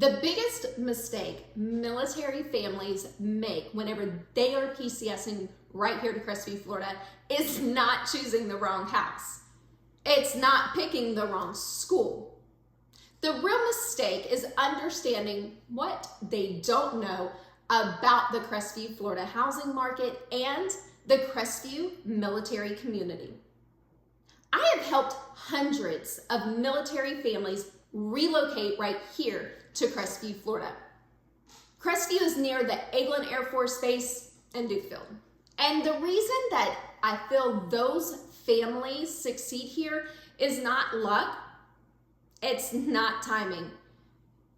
The biggest mistake military families make whenever they are PCSing right here to Crestview, Florida, is not choosing the wrong house. It's not picking the wrong school. The real mistake is understanding what they don't know about the Crestview, Florida housing market and the Crestview military community. I have helped hundreds of military families relocate right here to Crestview, Florida. Crestview is near the Eglin Air Force Base in Dukefield. And the reason that I feel those families succeed here is not luck, it's not timing.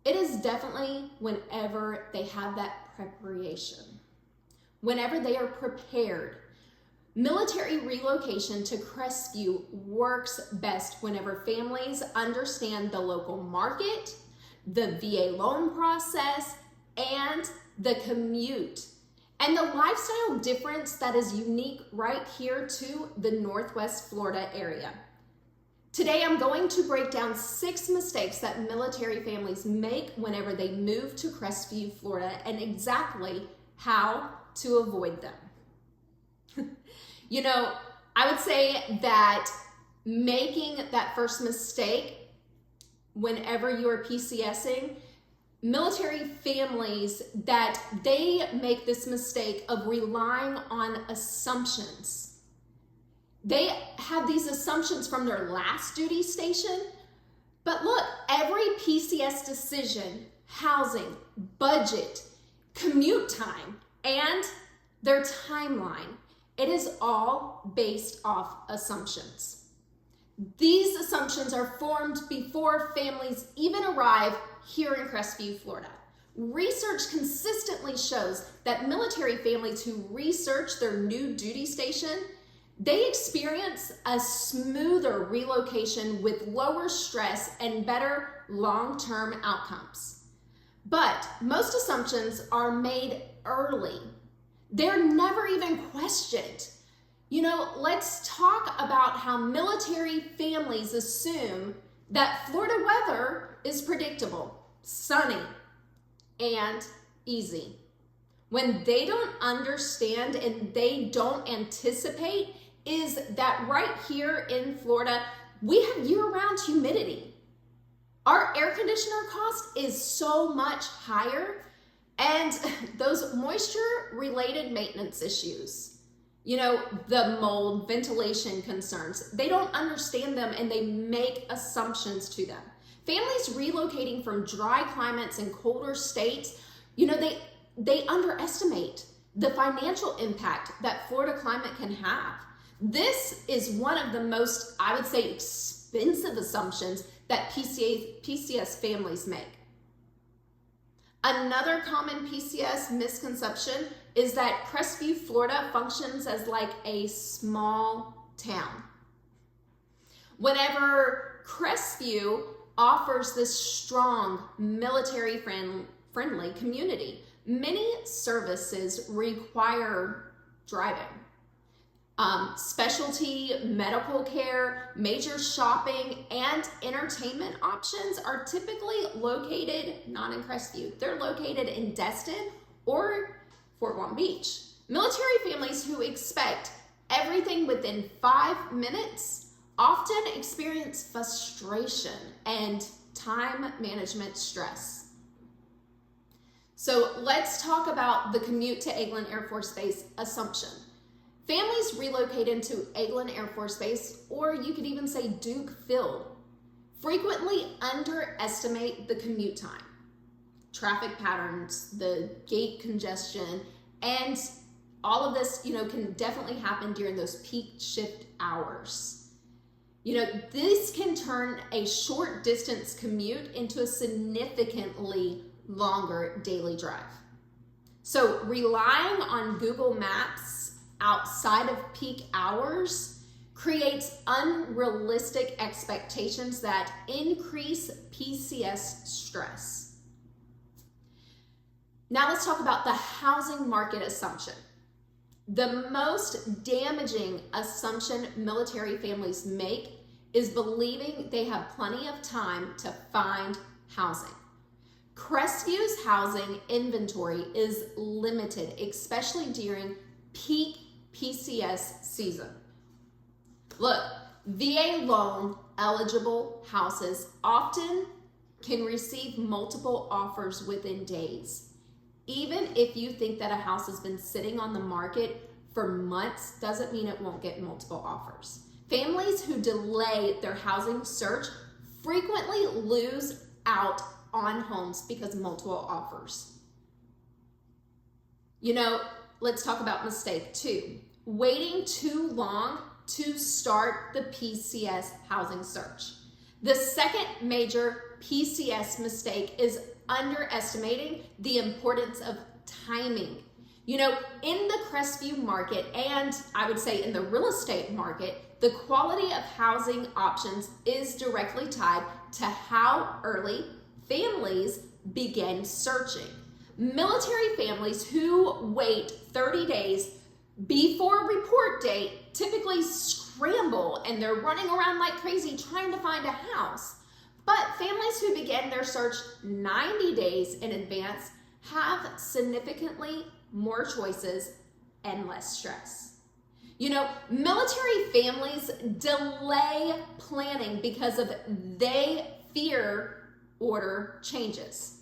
It is definitely whenever they have that preparation, whenever they are prepared. Military relocation to Crestview works best whenever families understand the local market, the VA loan process, and the commute, and the lifestyle difference that is unique right here to the Northwest Florida area. Today, I'm going to break down 6 mistakes that military families make whenever they move to Crestview, Florida, and exactly how to avoid them. You know, I would say that making that first mistake whenever you are PCSing, military families, that they make this mistake of relying on assumptions. They have these assumptions from their last duty station, but look, every PCS decision, housing, budget, commute time, and their timeline, it is all based off assumptions. These assumptions are formed before families even arrive here in Crestview, Florida. Research consistently shows that military families who research their new duty station, they experience a smoother relocation with lower stress and better long-term outcomes. But most assumptions are made early. They're never even questioned. You know, let's talk about how military families assume that Florida weather is predictable, sunny, and easy. When they don't understand and they don't anticipate is that right here in Florida, we have year-round humidity. Our air conditioner cost is so much higher, and those moisture-related maintenance issues, you know, the mold, ventilation concerns, they don't understand them and they make assumptions to them. Families relocating from dry climates and colder states, you know, they underestimate the financial impact that Florida climate can have. This is one of the most, I would say, expensive assumptions that PCS families make. Another common PCS misconception is that Crestview, Florida functions as like a small town. Whenever Crestview offers this strong military-friendly community, many services require driving. Specialty medical care, major shopping, and entertainment options are typically located not in Crestview. They're located in Destin or Fort Walton Beach. Military families who expect everything within 5 minutes often experience frustration and time management stress. So let's talk about the commute to Eglin Air Force Base assumption. Families relocate into Eglin Air Force Base, or you could even say Dukefield, frequently underestimate the commute time, traffic patterns, the gate congestion, and all of this, you know, can definitely happen during those peak shift hours. You know, this can turn a short distance commute into a significantly longer daily drive. So relying on Google Maps outside of peak hours creates unrealistic expectations that increase PCS stress. Now let's talk about the housing market assumption. The most damaging assumption military families make is believing they have plenty of time to find housing. Crestview's housing inventory is limited, especially during peak PCS season. Look, VA loan eligible houses often can receive multiple offers within days. Even if you think that a house has been sitting on the market for months, doesn't mean it won't get multiple offers. Families who delay their housing search frequently lose out on homes because of multiple offers. You know, let's talk about mistake 2. Waiting too long to start the PCS housing search. The second major PCS mistake is underestimating the importance of timing. You know, in the Crestview market, and I would say in the real estate market, the quality of housing options is directly tied to how early families begin searching. Military families who wait 30 days before report date typically scramble and they're running around like crazy trying to find a house. But families who begin their search 90 days in advance have significantly more choices and less stress. You know, military families delay planning because of they fear order changes.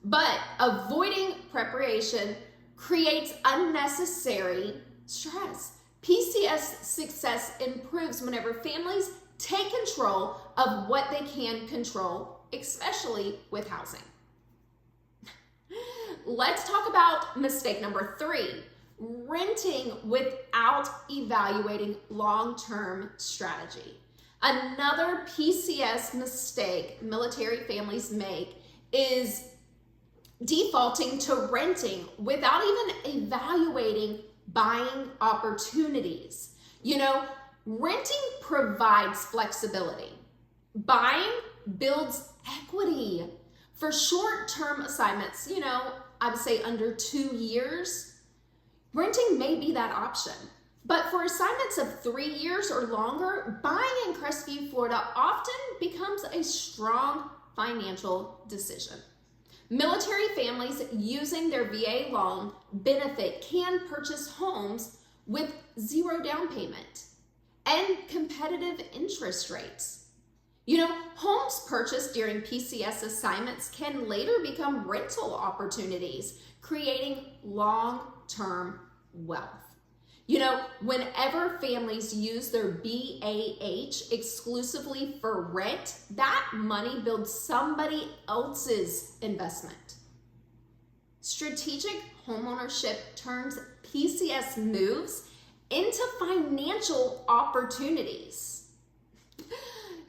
But avoiding preparation creates unnecessary stress. PCS success improves whenever families take control of what they can control, especially with housing. Let's talk about mistake number 3, renting without evaluating long-term strategy. Another PCS mistake military families make is defaulting to renting without even evaluating buying opportunities. You know, renting provides flexibility. Buying builds equity. For short-term assignments, you know, I would say under 2 years, renting may be that option. But for assignments of 3 years or longer, buying in Crestview, Florida often becomes a strong financial decision. Military families using their VA loan benefit can purchase homes with 0 down payment and competitive interest rates. You know, homes purchased during PCS assignments can later become rental opportunities, creating long-term wealth. You know, whenever families use their BAH exclusively for rent, that money builds somebody else's investment. Strategic homeownership turns PCS moves into financial opportunities.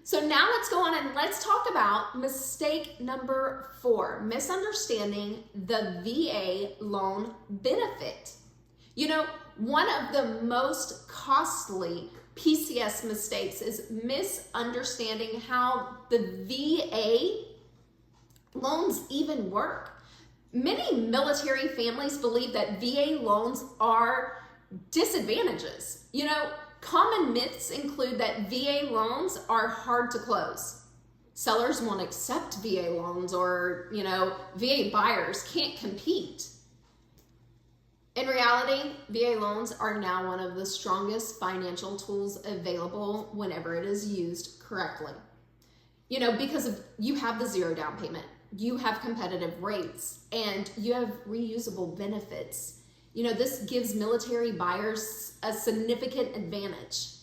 So now let's go on and let's talk about mistake number 4, misunderstanding the VA loan benefit. You know, one of the most costly PCS mistakes is misunderstanding how the VA loans even work. Many military families believe that VA loans are disadvantages. You know, common myths include that VA loans are hard to close. Sellers won't accept VA loans, or, you know, VA buyers can't compete. In reality, VA loans are now one of the strongest financial tools available whenever it is used correctly. You know, because you have the 0 down payment, you have competitive rates, and you have reusable benefits. You know, this gives military buyers a significant advantage.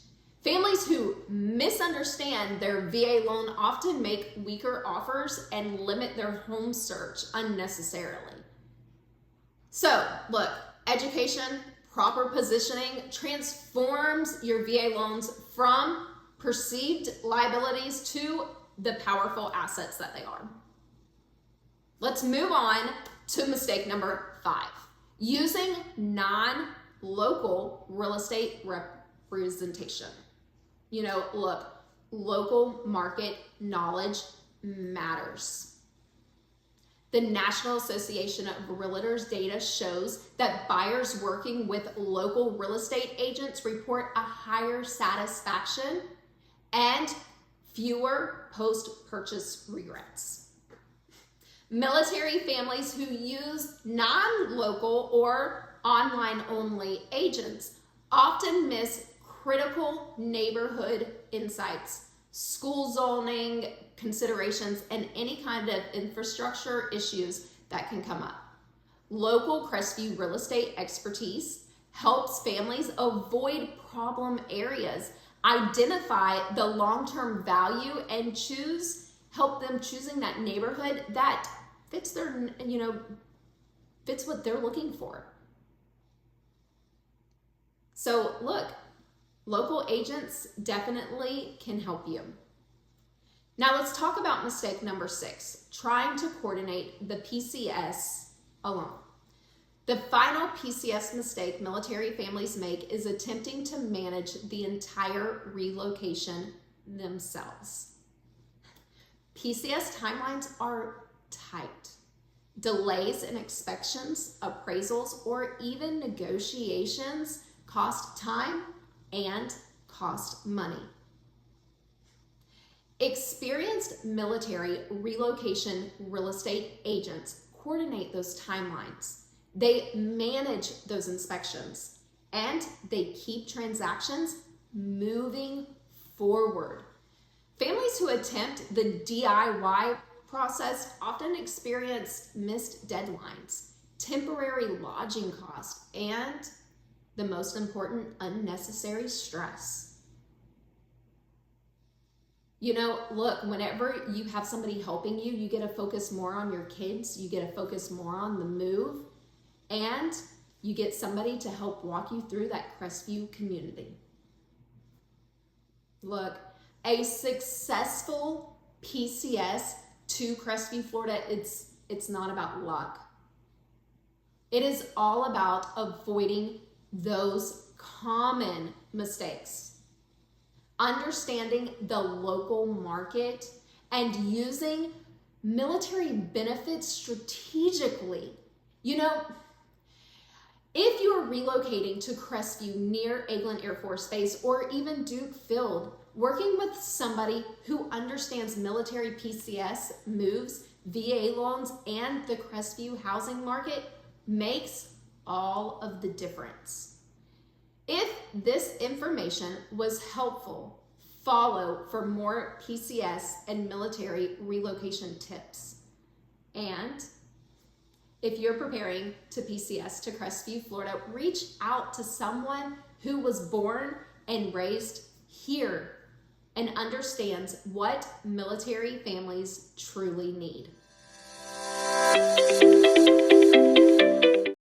Families who misunderstand their VA loan often make weaker offers and limit their home search unnecessarily. So, look, education, proper positioning transforms your VA loans from perceived liabilities to the powerful assets that they are. Let's move on to mistake number 5. Using non-local real estate representation. You know, look, local market knowledge matters. The National Association of Realtors data shows that buyers working with local real estate agents report a higher satisfaction and fewer post-purchase regrets. Military families who use non-local or online-only agents often miss critical neighborhood insights, school zoning considerations, and any kind of infrastructure issues that can come up. Local Crestview real estate expertise helps families avoid problem areas, identify the long-term value, and help them choosing that neighborhood that fits their, fits what they're looking for. So look, local agents definitely can help you. Now let's talk about mistake number 6, trying to coordinate the PCS alone. The final PCS mistake military families make is attempting to manage the entire relocation themselves. PCS timelines are tight. Delays in inspections, appraisals, or even negotiations cost time and cost money. Experienced military relocation real estate agents coordinate those timelines. They manage those inspections and they keep transactions moving forward. Families who attempt the DIY process often experience missed deadlines, temporary lodging costs, and the most important, unnecessary stress. Look, whenever you have somebody helping you, you get to focus more on your kids, you get to focus more on the move, and you get somebody to help walk you through that Crestview community. Look, a successful PCS to Crestview, Florida, it's not about luck. It is all about avoiding those common mistakes, understanding the local market, and using military benefits strategically. If you're relocating to Crestview near Eglin Air Force Base or even Duke Field, working with somebody who understands military PCS moves, VA loans, and the Crestview housing market makes all of the difference. If this information was helpful, follow for more PCS and military relocation tips. And if you're preparing to PCS to Crestview, Florida, reach out to someone who was born and raised here and understands what military families truly need.